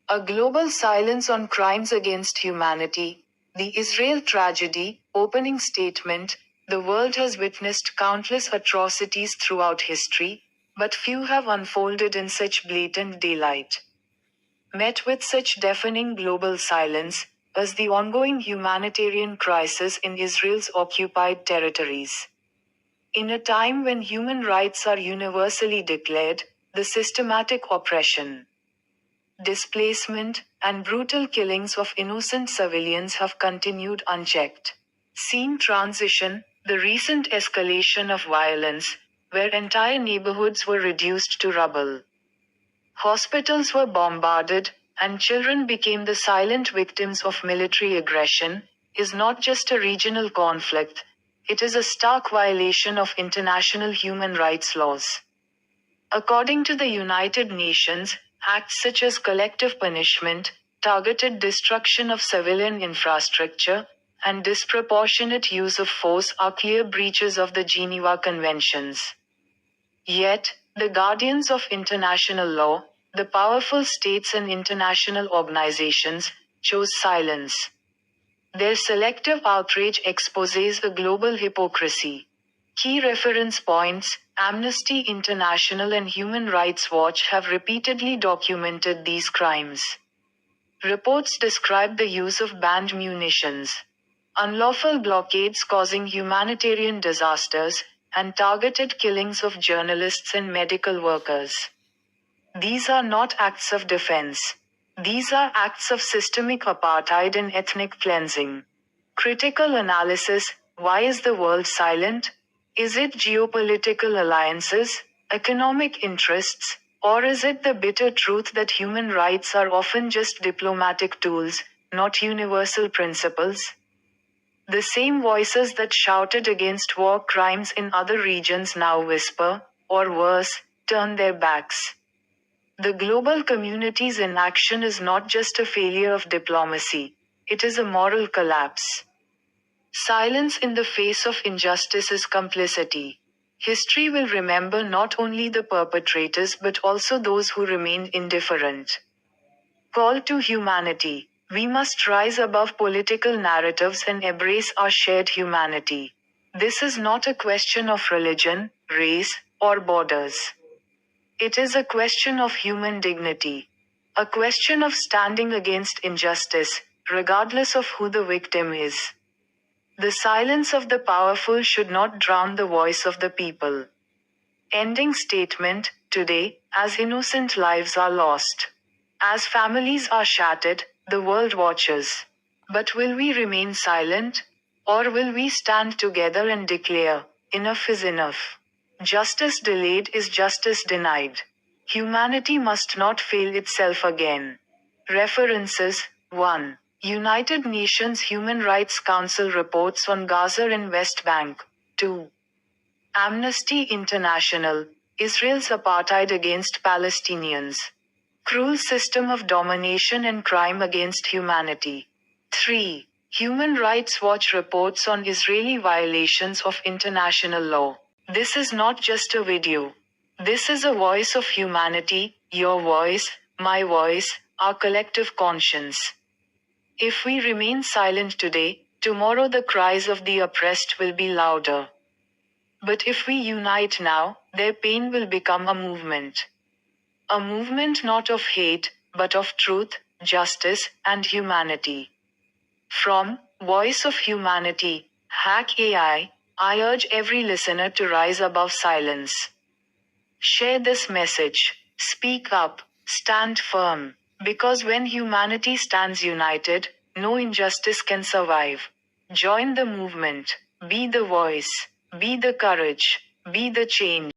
A global silence on crimes against humanity. The Israel tragedy, opening statement. The world has witnessed countless atrocities throughout history, but few have unfolded in such blatant daylight. Met with such deafening global silence, as the ongoing humanitarian crisis in Israel's occupied territories. In a time when human rights are universally declared, the systematic oppression, displacement, and brutal killings of innocent civilians have continued unchecked. Scene transition, the recent escalation of violence, where entire neighborhoods were reduced to rubble. Hospitals were bombarded, and children became the silent victims of military aggression, is not just a regional conflict, it is a stark violation of international human rights laws. According to the United Nations, acts such as collective punishment, targeted destruction of civilian infrastructure, and disproportionate use of force are clear breaches of the Geneva Conventions. Yet, the guardians of international law, the powerful states and international organizations, chose silence. Their selective outrage exposes a global hypocrisy. Key reference points: Amnesty International and Human Rights Watch have repeatedly documented these crimes. Reports describe the use of banned munitions, unlawful blockades causing humanitarian disasters, and targeted killings of journalists and medical workers. These are not acts of defense. These are acts of systemic apartheid and ethnic cleansing. Critical analysis: why is the world silent? Is it geopolitical alliances, economic interests, or is it the bitter truth that human rights are often just diplomatic tools, not universal principles? The same voices that shouted against war crimes in other regions now whisper, or worse, turn their backs. The global community's inaction is not just a failure of diplomacy, it is a moral collapse. Silence in the face of injustice is complicity. History will remember not only the perpetrators but also those who remained indifferent. Call to humanity. We must rise above political narratives and embrace our shared humanity. This is not a question of religion, race, or borders. It is a question of human dignity. A question of standing against injustice, regardless of who the victim is. The silence of the powerful should not drown the voice of the people. Ending statement: today, as innocent lives are lost, as families are shattered, the world watches. But will we remain silent? Or will we stand together and declare, enough is enough? Justice delayed is justice denied. Humanity must not fail itself again. References: 1. United Nations Human Rights Council reports on Gaza and West Bank. 2. Amnesty International, Israel's apartheid against Palestinians. Cruel system of domination and crime against humanity. 3. Human Rights Watch reports on Israeli violations of international law. This is not just a video. This is a voice of humanity, your voice, my voice, our collective conscience. If we remain silent today, tomorrow the cries of the oppressed will be louder. But if we unite now, their pain will become a movement. A movement not of hate, but of truth, justice, and humanity. From Voice of Humanity, Haque AI, I urge every listener to rise above silence. Share this message. Speak up. Stand firm. Because when humanity stands united, no injustice can survive. Join the movement. Be the voice. Be the courage. Be the change.